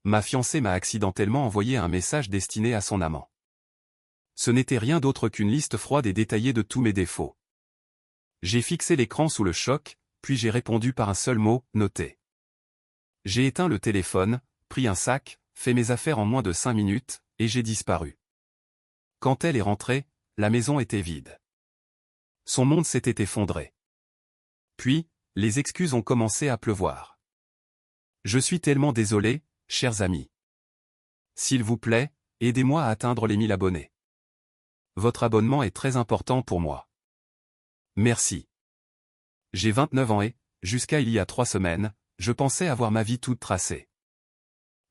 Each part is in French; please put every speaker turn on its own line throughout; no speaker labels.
ma fiancée m'a accidentellement envoyé un message destiné à son amant. Ce n'était rien d'autre qu'une liste froide et détaillée de tous mes défauts. J'ai fixé l'écran sous le choc, puis j'ai répondu par un seul mot, noté. J'ai éteint le téléphone, pris un sac, fait mes affaires en moins de 5 minutes, et j'ai disparu. Quand elle est rentrée, la maison était vide. Son monde s'était effondré. Puis, les excuses ont commencé à pleuvoir. Je suis tellement désolé, chers amis. S'il vous plaît, aidez-moi à atteindre les 1000 abonnés. Votre abonnement est très important pour moi. Merci. J'ai 29 ans et, jusqu'à il y a 3 semaines, je pensais avoir ma vie toute tracée.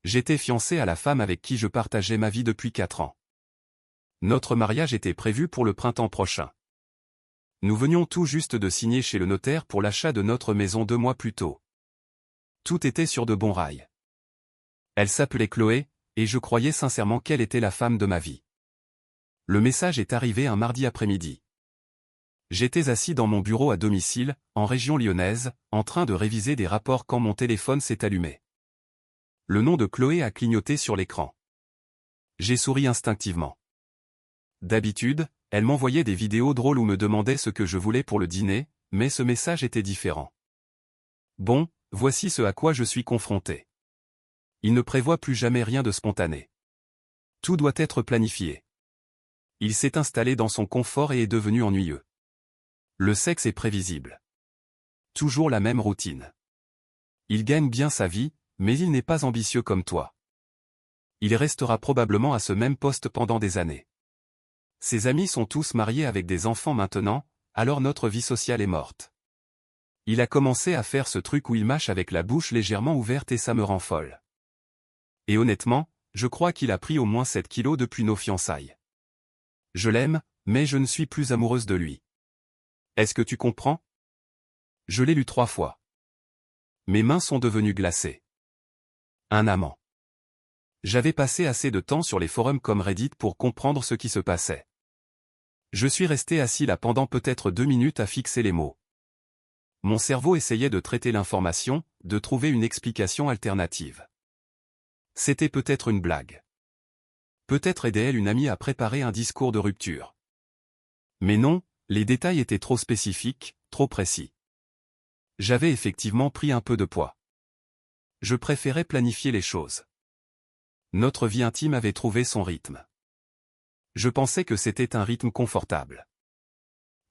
J'étais fiancé à la femme avec qui je partageais ma vie depuis 4 ans. Notre mariage était prévu pour le printemps prochain. Nous venions tout juste de signer chez le notaire pour l'achat de notre maison 2 mois plus tôt. Tout était sur de bons rails. Elle s'appelait Chloé, et je croyais sincèrement qu'elle était la femme de ma vie. Le message est arrivé un mardi après-midi. J'étais assis dans mon bureau à domicile, en région lyonnaise, en train de réviser des rapports quand mon téléphone s'est allumé. Le nom de Chloé a clignoté sur l'écran. J'ai souri instinctivement. D'habitude, elle m'envoyait des vidéos drôles ou me demandait ce que je voulais pour le dîner, mais ce message était différent. Bon, voici ce à quoi je suis confronté. Il ne prévoit plus jamais rien de spontané. Tout doit être planifié. Il s'est installé dans son confort et est devenu ennuyeux. Le sexe est prévisible. Toujours la même routine. Il gagne bien sa vie, mais il n'est pas ambitieux comme toi. Il restera probablement à ce même poste pendant des années. Ses amis sont tous mariés avec des enfants maintenant, alors notre vie sociale est morte. Il a commencé à faire ce truc où il mâche avec la bouche légèrement ouverte et ça me rend folle. Et honnêtement, je crois qu'il a pris au moins 7 kilos depuis nos fiançailles. Je l'aime, mais je ne suis plus amoureuse de lui. Est-ce que tu comprends? Je l'ai lu 3 fois. Mes mains sont devenues glacées. Un amant. J'avais passé assez de temps sur les forums comme Reddit pour comprendre ce qui se passait. Je suis resté assis là pendant peut-être 2 minutes à fixer les mots. Mon cerveau essayait de traiter l'information, de trouver une explication alternative. C'était peut-être une blague. Peut-être aidait-elle une amie à préparer un discours de rupture. Mais non, les détails étaient trop spécifiques, trop précis. J'avais effectivement pris un peu de poids. Je préférais planifier les choses. Notre vie intime avait trouvé son rythme. Je pensais que c'était un rythme confortable.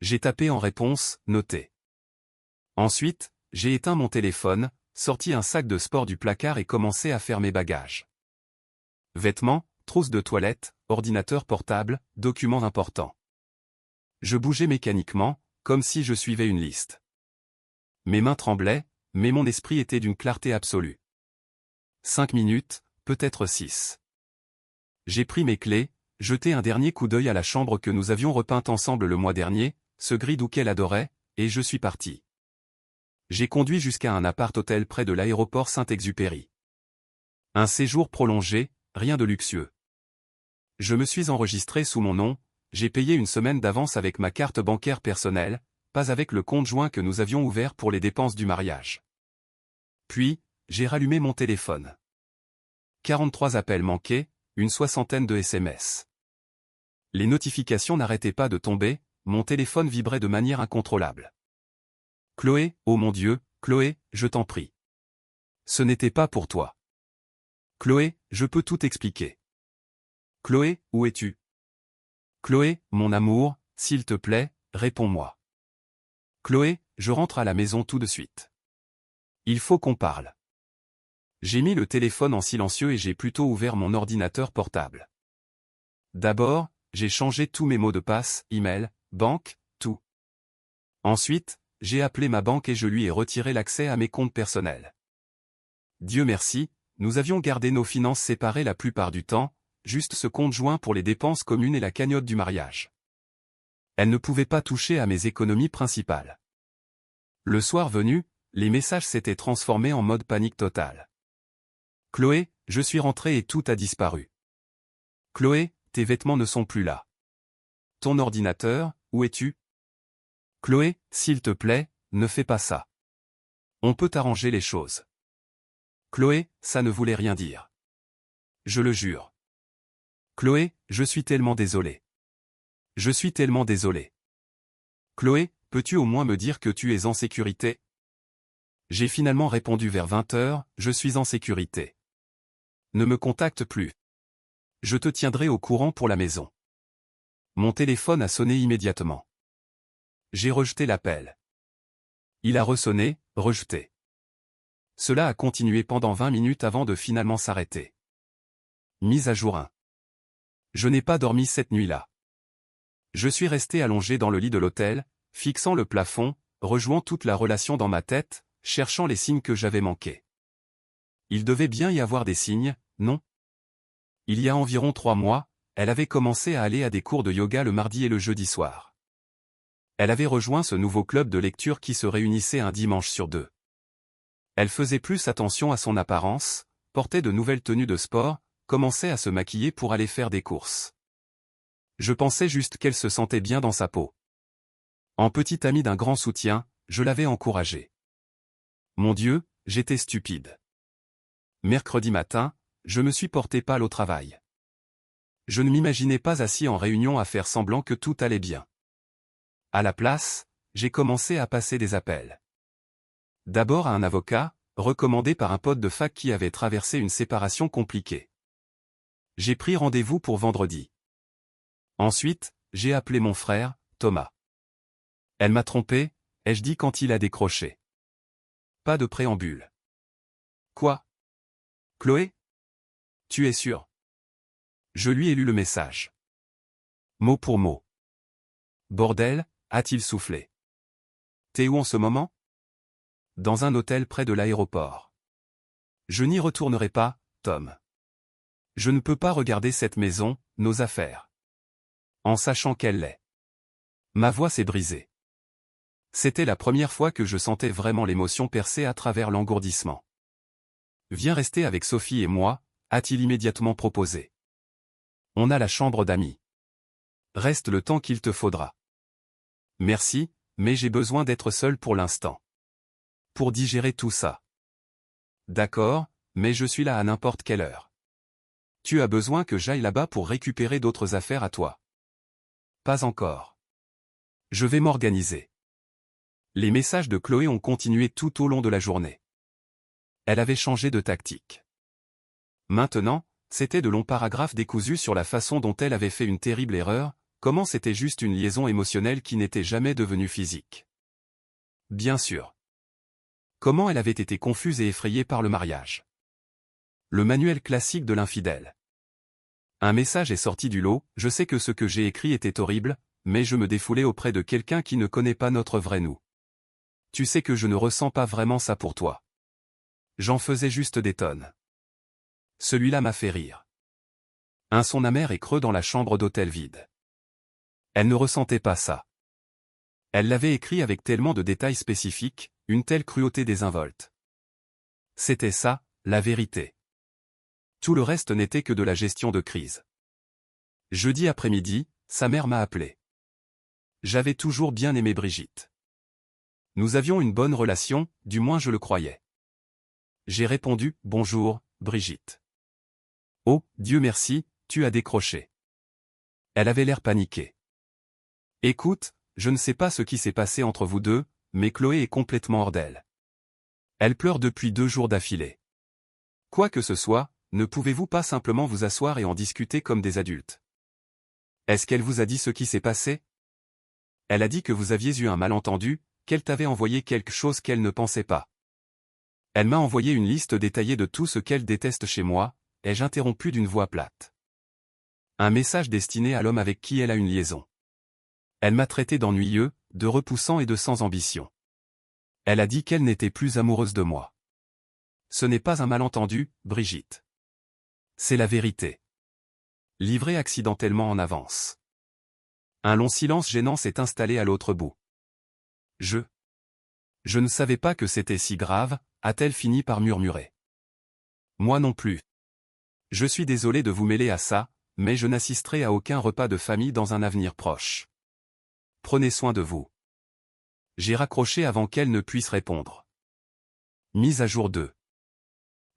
J'ai tapé en réponse, noté. Ensuite, j'ai éteint mon téléphone, sorti un sac de sport du placard et commencé à faire mes bagages. Vêtements, trousse de toilette, ordinateur portable, documents importants. Je bougeais mécaniquement, comme si je suivais une liste. Mes mains tremblaient, mais mon esprit était d'une clarté absolue. 5 minutes, peut-être 6. J'ai pris mes clés, jeté un dernier coup d'œil à la chambre que nous avions repeinte ensemble le mois dernier, ce gris doux qu'elle adorait, et je suis parti. J'ai conduit jusqu'à un appart-hôtel près de l'aéroport Saint-Exupéry. Un séjour prolongé, rien de luxueux. Je me suis enregistré sous mon nom, j'ai payé une semaine d'avance avec ma carte bancaire personnelle, pas avec le compte joint que nous avions ouvert pour les dépenses du mariage. Puis, j'ai rallumé mon téléphone. 43 appels manqués, une 60aine de SMS. Les notifications n'arrêtaient pas de tomber, mon téléphone vibrait de manière incontrôlable. Chloé, oh mon Dieu, Chloé, je t'en prie. Ce n'était pas pour toi. Chloé, je peux tout expliquer. Chloé, où es-tu? Chloé, mon amour, s'il te plaît, réponds-moi. Chloé, je rentre à la maison tout de suite. Il faut qu'on parle. J'ai mis le téléphone en silencieux et j'ai plutôt ouvert mon ordinateur portable. D'abord, j'ai changé tous mes mots de passe, email, banque, tout. Ensuite, j'ai appelé ma banque et je lui ai retiré l'accès à mes comptes personnels. Dieu merci, nous avions gardé nos finances séparées la plupart du temps, juste ce compte joint pour les dépenses communes et la cagnotte du mariage. Elle ne pouvait pas toucher à mes économies principales. Le soir venu, les messages s'étaient transformés en mode panique totale. Chloé, je suis rentré et tout a disparu. Chloé, tes vêtements ne sont plus là. Ton ordinateur, où es-tu? Chloé, s'il te plaît, ne fais pas ça. On peut arranger les choses. Chloé, ça ne voulait rien dire. Je le jure. Chloé, je suis tellement désolé. Je suis tellement désolé. Chloé, peux-tu au moins me dire que tu es en sécurité? J'ai finalement répondu vers 20 heures, je suis en sécurité. Ne me contacte plus. Je te tiendrai au courant pour la maison. Mon téléphone a sonné immédiatement. J'ai rejeté l'appel. Il a ressonné, rejeté. Cela a continué pendant 20 minutes avant de finalement s'arrêter. Mise à jour 1. Je n'ai pas dormi cette nuit-là. Je suis resté allongé dans le lit de l'hôtel, fixant le plafond, rejouant toute la relation dans ma tête, cherchant les signes que j'avais manqués. Il devait bien y avoir des signes, non? Il y a environ 3 mois, elle avait commencé à aller à des cours de yoga le mardi et le jeudi soir. Elle avait rejoint ce nouveau club de lecture qui se réunissait un dimanche sur 2. Elle faisait plus attention à son apparence, portait de nouvelles tenues de sport, commençait à se maquiller pour aller faire des courses. Je pensais juste qu'elle se sentait bien dans sa peau. En petite amie d'un grand soutien, je l'avais encouragée. Mon Dieu, j'étais stupide. Mercredi matin, je me suis porté pâle au travail. Je ne m'imaginais pas assis en réunion à faire semblant que tout allait bien. À la place, j'ai commencé à passer des appels. D'abord à un avocat, recommandé par un pote de fac qui avait traversé une séparation compliquée. J'ai pris rendez-vous pour vendredi. Ensuite, j'ai appelé mon frère, Thomas. Elle m'a trompé, ai-je dit quand il a décroché. Pas de préambule. Quoi? Chloé? Tu es sûr? Je lui ai lu le message. Mot pour mot. Bordel, a-t-il soufflé. T'es où en ce moment? Dans un hôtel près de l'aéroport. Je n'y retournerai pas, Tom. Je ne peux pas regarder cette maison, nos affaires. En sachant qu'elle l'est. Ma voix s'est brisée. C'était la première fois que je sentais vraiment l'émotion percer à travers l'engourdissement. Viens rester avec Sophie et moi, a-t-il immédiatement proposé. On a la chambre d'amis. Reste le temps qu'il te faudra. Merci, mais j'ai besoin d'être seul pour l'instant. Pour digérer tout ça. D'accord, mais je suis là à n'importe quelle heure. Tu as besoin que j'aille là-bas pour récupérer d'autres affaires à toi. Pas encore. Je vais m'organiser. Les messages de Chloé ont continué tout au long de la journée. Elle avait changé de tactique. Maintenant, c'était de longs paragraphes décousus sur la façon dont elle avait fait une terrible erreur, comment c'était juste une liaison émotionnelle qui n'était jamais devenue physique. Bien sûr. Comment elle avait été confuse et effrayée par le mariage. Le manuel classique de l'infidèle. Un message est sorti du lot, je sais que ce que j'ai écrit était horrible, mais je me défoulais auprès de quelqu'un qui ne connaît pas notre vrai nous. Tu sais que je ne ressens pas vraiment ça pour toi. J'en faisais juste des tonnes. Celui-là m'a fait rire. Un son amer et creux dans la chambre d'hôtel vide. Elle ne ressentait pas ça. Elle l'avait écrit avec tellement de détails spécifiques, une telle cruauté désinvolte. C'était ça, la vérité. Tout le reste n'était que de la gestion de crise. Jeudi après-midi, sa mère m'a appelé. J'avais toujours bien aimé Brigitte. Nous avions une bonne relation, du moins je le croyais. J'ai répondu, bonjour, Brigitte. Oh, Dieu merci, tu as décroché. Elle avait l'air paniquée. Écoute, je ne sais pas ce qui s'est passé entre vous deux, mais Chloé est complètement hors d'elle. Elle pleure depuis 2 jours d'affilée. Quoi que ce soit, ne pouvez-vous pas simplement vous asseoir et en discuter comme des adultes? Est-ce qu'elle vous a dit ce qui s'est passé? Elle a dit que vous aviez eu un malentendu, qu'elle t'avait envoyé quelque chose qu'elle ne pensait pas. Elle m'a envoyé une liste détaillée de tout ce qu'elle déteste chez moi, ai-je interrompu d'une voix plate. Un message destiné à l'homme avec qui elle a une liaison. Elle m'a traité d'ennuyeux, de repoussant et de sans ambition. Elle a dit qu'elle n'était plus amoureuse de moi. Ce n'est pas un malentendu, Brigitte. C'est la vérité. Livré accidentellement en avance. Un long silence gênant s'est installé à l'autre bout. Je ne savais pas que c'était si grave, a-t-elle fini par murmurer. Moi non plus. Je suis désolé de vous mêler à ça, mais je n'assisterai à aucun repas de famille dans un avenir proche. Prenez soin de vous. J'ai raccroché avant qu'elle ne puisse répondre. Mise à jour 2.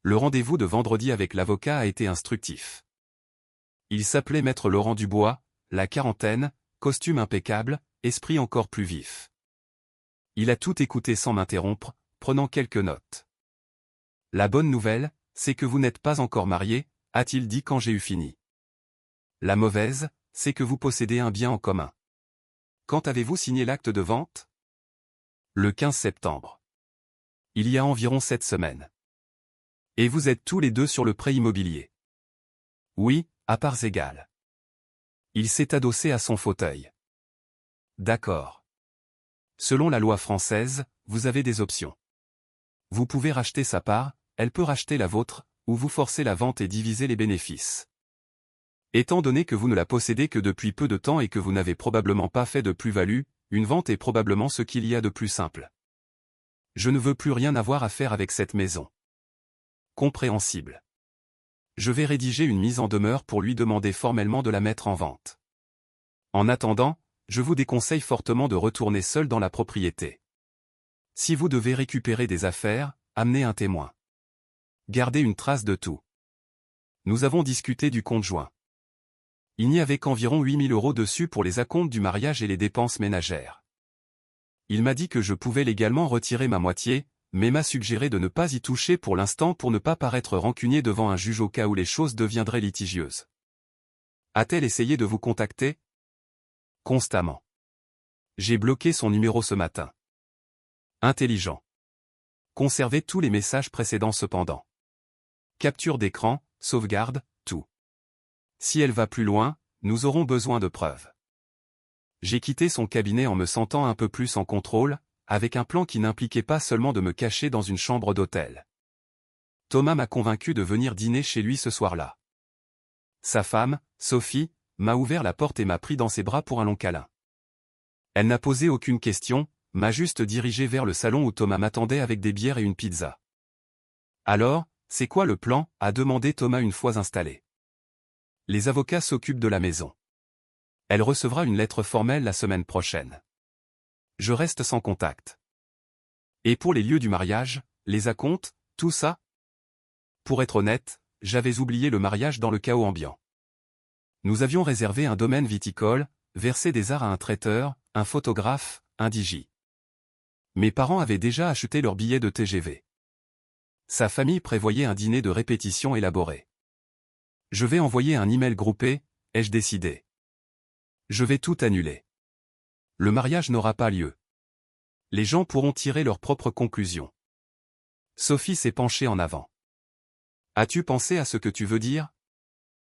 Le rendez-vous de vendredi avec l'avocat a été instructif. Il s'appelait Maître Laurent Dubois, la quarantaine, costume impeccable, esprit encore plus vif. Il a tout écouté sans m'interrompre, prenant quelques notes. La bonne nouvelle, c'est que vous n'êtes pas encore marié, a-t-il dit quand j'ai eu fini. La mauvaise, c'est que vous possédez un bien en commun. Quand avez-vous signé l'acte de vente? Le 15 septembre. Il y a environ 7 semaines. Et vous êtes tous les deux sur le prêt immobilier? Oui, à parts égales. Il s'est adossé à son fauteuil. D'accord. Selon la loi française, vous avez des options. Vous pouvez racheter sa part, elle peut racheter la vôtre, ou vous forcer la vente et diviser les bénéfices. Étant donné que vous ne la possédez que depuis peu de temps et que vous n'avez probablement pas fait de plus-value, une vente est probablement ce qu'il y a de plus simple. Je ne veux plus rien avoir à faire avec cette maison. Compréhensible. Je vais rédiger une mise en demeure pour lui demander formellement de la mettre en vente. En attendant, je vous déconseille fortement de retourner seul dans la propriété. Si vous devez récupérer des affaires, amenez un témoin. Gardez une trace de tout. Nous avons discuté du compte joint. Il n'y avait qu'environ 8 000 € dessus pour les acomptes du mariage et les dépenses ménagères. Il m'a dit que je pouvais légalement retirer ma moitié, mais m'a suggéré de ne pas y toucher pour l'instant pour ne pas paraître rancunier devant un juge au cas où les choses deviendraient litigieuses. A-t-elle essayé de vous contacter? Constamment. J'ai bloqué son numéro ce matin. Intelligent. Conservez tous les messages précédents cependant. Capture d'écran, sauvegarde, tout. Si elle va plus loin, nous aurons besoin de preuves. J'ai quitté son cabinet en me sentant un peu plus en contrôle, avec un plan qui n'impliquait pas seulement de me cacher dans une chambre d'hôtel. Thomas m'a convaincu de venir dîner chez lui ce soir-là. Sa femme, Sophie, m'a ouvert la porte et m'a pris dans ses bras pour un long câlin. Elle n'a posé aucune question, m'a juste dirigé vers le salon où Thomas m'attendait avec des bières et une pizza. Alors, c'est quoi le plan? A demandé Thomas une fois installé. Les avocats s'occupent de la maison. Elle recevra une lettre formelle la semaine prochaine. Je reste sans contact. Et pour les lieux du mariage, les acomptes, tout ça? Pour être honnête, j'avais oublié le mariage dans le chaos ambiant. Nous avions réservé un domaine viticole, versé des arts à un traiteur, un photographe, un DJ. Mes parents avaient déjà acheté leur billet de TGV. Sa famille prévoyait un dîner de répétition élaboré. Je vais envoyer un email groupé, ai-je décidé. Je vais tout annuler. Le mariage n'aura pas lieu. Les gens pourront tirer leurs propres conclusions. Sophie s'est penchée en avant. As-tu pensé à ce que tu veux dire?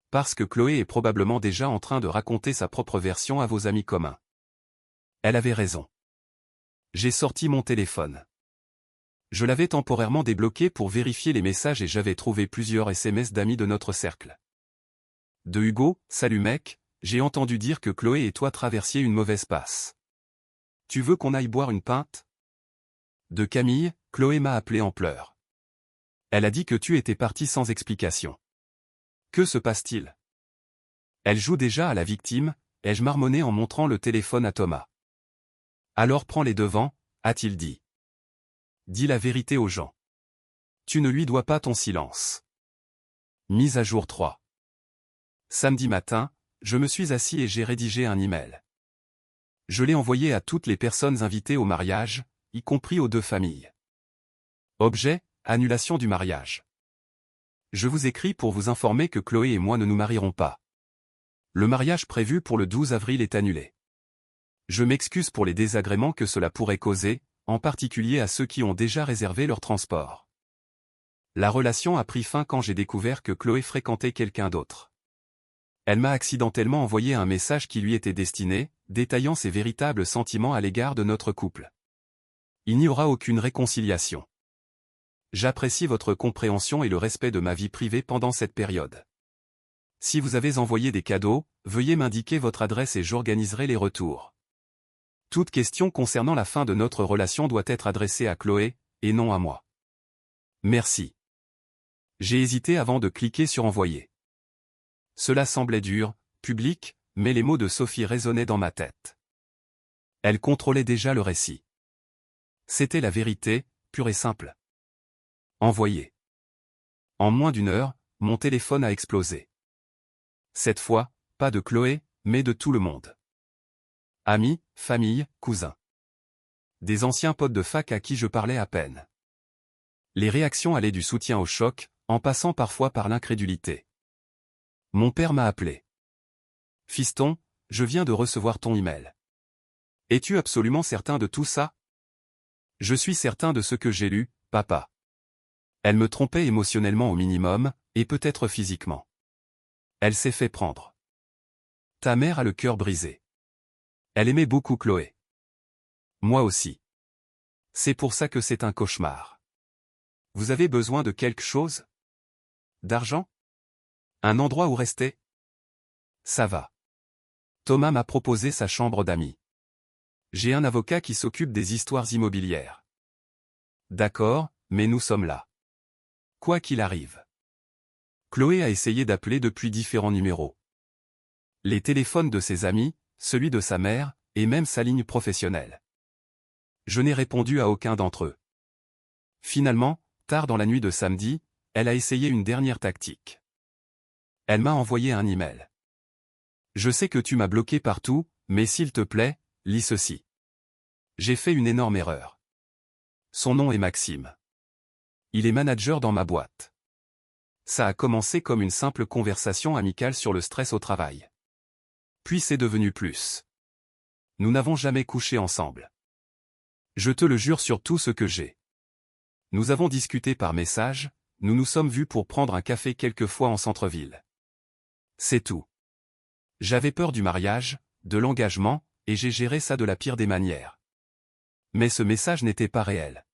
Parce que Chloé est probablement déjà en train de raconter sa propre version à vos amis communs. Elle avait raison. J'ai sorti mon téléphone. Je l'avais temporairement débloqué pour vérifier les messages et j'avais trouvé plusieurs SMS d'amis de notre cercle. De Hugo, salut mec, j'ai entendu dire que Chloé et toi traversiez une mauvaise passe. Tu veux qu'on aille boire une pinte? De Camille, Chloé m'a appelé en pleurs. Elle a dit que tu étais parti sans explication. Que se passe-t-il? Elle joue déjà à la victime, ai-je marmonné en montrant le téléphone à Thomas. Alors prends les devants, a-t-il dit. Dis la vérité aux gens. Tu ne lui dois pas ton silence. Mise à jour 3. Samedi matin, je me suis assis et j'ai rédigé un email. Je l'ai envoyé à toutes les personnes invitées au mariage, y compris aux deux familles. Objet, annulation du mariage. Je vous écris pour vous informer que Chloé et moi ne nous marierons pas. Le mariage prévu pour le 12 avril est annulé. Je m'excuse pour les désagréments que cela pourrait causer, en particulier à ceux qui ont déjà réservé leur transport. La relation a pris fin quand j'ai découvert que Chloé fréquentait quelqu'un d'autre. Elle m'a accidentellement envoyé un message qui lui était destiné, détaillant ses véritables sentiments à l'égard de notre couple. Il n'y aura aucune réconciliation. J'apprécie votre compréhension et le respect de ma vie privée pendant cette période. Si vous avez envoyé des cadeaux, veuillez m'indiquer votre adresse et j'organiserai les retours. Toute question concernant la fin de notre relation doit être adressée à Chloé, et non à moi. Merci. J'ai hésité avant de cliquer sur envoyer. Cela semblait dur, public, mais les mots de Sophie résonnaient dans ma tête. Elle contrôlait déjà le récit. C'était la vérité, pure et simple. Envoyer. En moins d'une heure, mon téléphone a explosé. Cette fois, pas de Chloé, mais de tout le monde. Amis, famille, cousins. Des anciens potes de fac à qui je parlais à peine. Les réactions allaient du soutien au choc, en passant parfois par l'incrédulité. Mon père m'a appelé. Fiston, je viens de recevoir ton email. Es-tu absolument certain de tout ça? Je suis certain de ce que j'ai lu, papa. Elle me trompait émotionnellement au minimum, et peut-être physiquement. Elle s'est fait prendre. Ta mère a le cœur brisé. Elle aimait beaucoup Chloé. Moi aussi. C'est pour ça que c'est un cauchemar. Vous avez besoin de quelque chose? D'argent? Un endroit où rester? Ça va. Thomas m'a proposé sa chambre d'amis. J'ai un avocat qui s'occupe des histoires immobilières. D'accord, mais nous sommes là. Quoi qu'il arrive. Chloé a essayé d'appeler depuis différents numéros. Les téléphones de ses amis, celui de sa mère, et même sa ligne professionnelle. Je n'ai répondu à aucun d'entre eux. Finalement, tard dans la nuit de samedi, elle a essayé une dernière tactique. Elle m'a envoyé un email. Je sais que tu m'as bloqué partout, mais s'il te plaît, lis ceci. J'ai fait une énorme erreur. Son nom est Maxime. Il est manager dans ma boîte. Ça a commencé comme une simple conversation amicale sur le stress au travail. Puis c'est devenu plus. Nous n'avons jamais couché ensemble. Je te le jure sur tout ce que j'ai. Nous avons discuté par message, nous nous sommes vus pour prendre un café quelques fois en centre-ville. C'est tout. J'avais peur du mariage, de l'engagement, et j'ai géré ça de la pire des manières. Mais ce message n'était pas réel.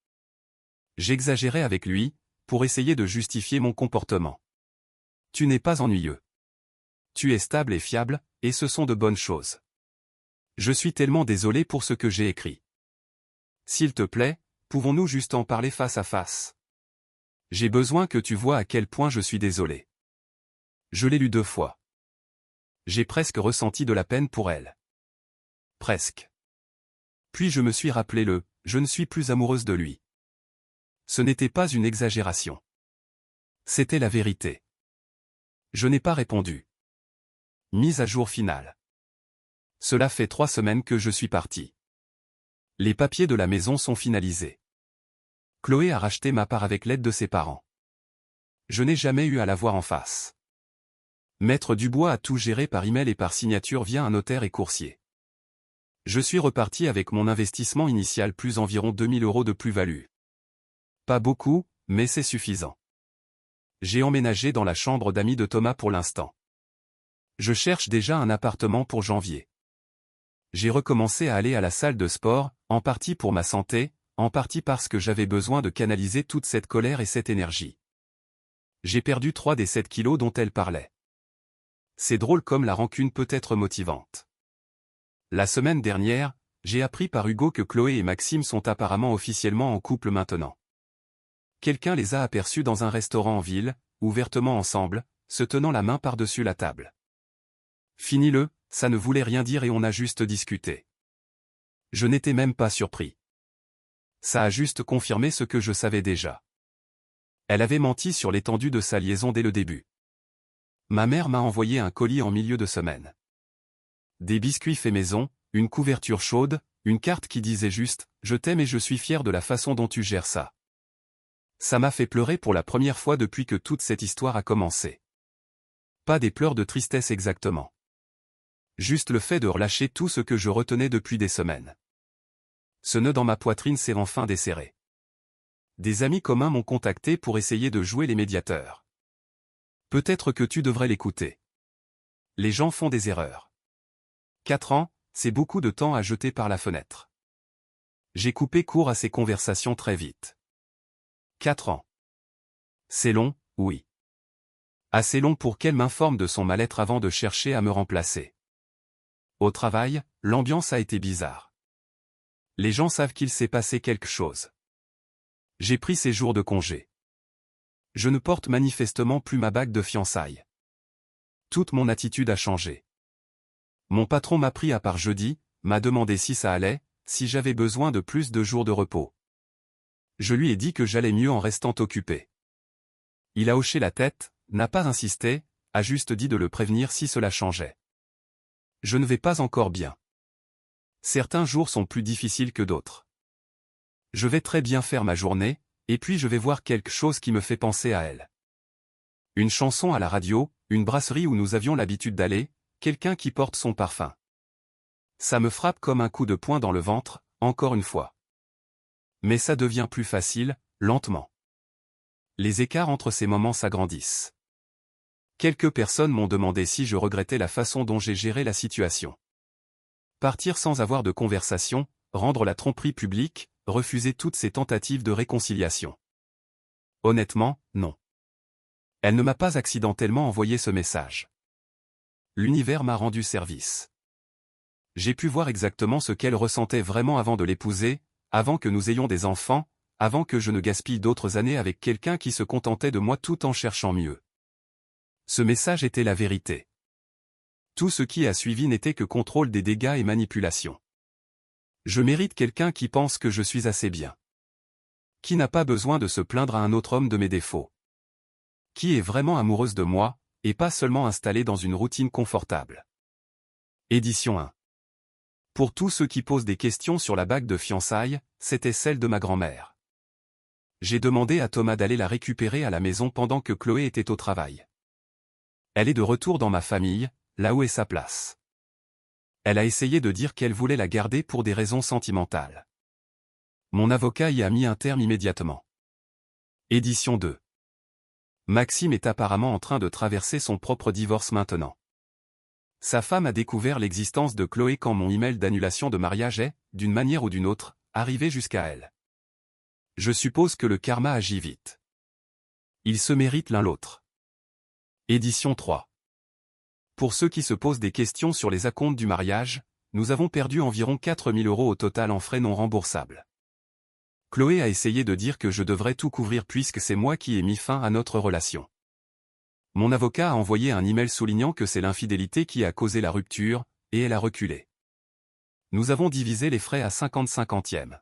J'exagérais avec lui, pour essayer de justifier mon comportement. Tu n'es pas ennuyeux. Tu es stable et fiable, et ce sont de bonnes choses. Je suis tellement désolé pour ce que j'ai écrit. S'il te plaît, pouvons-nous juste en parler face à face? J'ai besoin que tu vois à quel point je suis désolé. Je l'ai lu 2 fois. J'ai presque ressenti de la peine pour elle. Presque. Puis je me suis rappelé je ne suis plus amoureuse de lui. Ce n'était pas une exagération. C'était la vérité. Je n'ai pas répondu. Mise à jour finale. Cela fait 3 semaines que je suis parti. Les papiers de la maison sont finalisés. Chloé a racheté ma part avec l'aide de ses parents. Je n'ai jamais eu à la voir en face. Maître Dubois a tout géré par email et par signature via un notaire et coursier. Je suis reparti avec mon investissement initial plus environ 2000 € de plus-value. Pas beaucoup, mais c'est suffisant. J'ai emménagé dans la chambre d'amis de Thomas pour l'instant. Je cherche déjà un appartement pour janvier. J'ai recommencé à aller à la salle de sport, en partie pour ma santé, en partie parce que j'avais besoin de canaliser toute cette colère et cette énergie. J'ai perdu 3 des 7 kilos dont elle parlait. C'est drôle comme la rancune peut être motivante. La semaine dernière, j'ai appris par Hugo que Chloé et Maxime sont apparemment officiellement en couple maintenant. Quelqu'un les a aperçus dans un restaurant en ville, ouvertement ensemble, se tenant la main par-dessus la table. Fini-le, ça ne voulait rien dire et on a juste discuté. Je n'étais même pas surpris. Ça a juste confirmé ce que je savais déjà. Elle avait menti sur l'étendue de sa liaison dès le début. Ma mère m'a envoyé un colis en milieu de semaine. Des biscuits faits maison, une couverture chaude, une carte qui disait juste « Je t'aime et je suis fier de la façon dont tu gères ça ». Ça m'a fait pleurer pour la première fois depuis que toute cette histoire a commencé. Pas des pleurs de tristesse exactement. Juste le fait de relâcher tout ce que je retenais depuis des semaines. Ce nœud dans ma poitrine s'est enfin desserré. Des amis communs m'ont contacté pour essayer de jouer les médiateurs. Peut-être que tu devrais l'écouter. Les gens font des erreurs. 4 ans, c'est beaucoup de temps à jeter par la fenêtre. J'ai coupé court à ces conversations très vite. 4 ans. C'est long, oui. Assez long pour qu'elle m'informe de son mal-être avant de chercher à me remplacer. Au travail, l'ambiance a été bizarre. Les gens savent qu'il s'est passé quelque chose. J'ai pris ces jours de congé. Je ne porte manifestement plus ma bague de fiançailles. Toute mon attitude a changé. Mon patron m'a pris à part jeudi, m'a demandé si ça allait, si j'avais besoin de plus de jours de repos. Je lui ai dit que j'allais mieux en restant occupé. Il a hoché la tête, n'a pas insisté, a juste dit de le prévenir si cela changeait. Je ne vais pas encore bien. Certains jours sont plus difficiles que d'autres. Je vais très bien faire ma journée, et puis je vais voir quelque chose qui me fait penser à elle. Une chanson à la radio, une brasserie où nous avions l'habitude d'aller, quelqu'un qui porte son parfum. Ça me frappe comme un coup de poing dans le ventre, encore une fois. Mais ça devient plus facile, lentement. Les écarts entre ces moments s'agrandissent. Quelques personnes m'ont demandé si je regrettais la façon dont j'ai géré la situation. Partir sans avoir de conversation, rendre la tromperie publique, refuser toutes ces tentatives de réconciliation. Honnêtement, non. Elle ne m'a pas accidentellement envoyé ce message. L'univers m'a rendu service. J'ai pu voir exactement ce qu'elle ressentait vraiment avant de l'épouser, avant que nous ayons des enfants, avant que je ne gaspille d'autres années avec quelqu'un qui se contentait de moi tout en cherchant mieux. Ce message était la vérité. Tout ce qui a suivi n'était que contrôle des dégâts et manipulation. Je mérite quelqu'un qui pense que je suis assez bien. Qui n'a pas besoin de se plaindre à un autre homme de mes défauts. Qui est vraiment amoureuse de moi, et pas seulement installée dans une routine confortable. Édition 1. Pour tous ceux qui posent des questions sur la bague de fiançailles, c'était celle de ma grand-mère. J'ai demandé à Thomas d'aller la récupérer à la maison pendant que Chloé était au travail. Elle est de retour dans ma famille, là où est sa place. Elle a essayé de dire qu'elle voulait la garder pour des raisons sentimentales. Mon avocat y a mis un terme immédiatement. Édition 2. Maxime est apparemment en train de traverser son propre divorce maintenant. Sa femme a découvert l'existence de Chloé quand mon email d'annulation de mariage est, d'une manière ou d'une autre, arrivé jusqu'à elle. Je suppose que le karma agit vite. Ils se méritent l'un l'autre. Édition 3. Pour ceux qui se posent des questions sur les acomptes du mariage, nous avons perdu environ 4 000 € au total en frais non remboursables. Chloé a essayé de dire que je devrais tout couvrir puisque c'est moi qui ai mis fin à notre relation. Mon avocat a envoyé un email soulignant que c'est l'infidélité qui a causé la rupture, et elle a reculé. Nous avons divisé les frais à 50 cinquantièmes.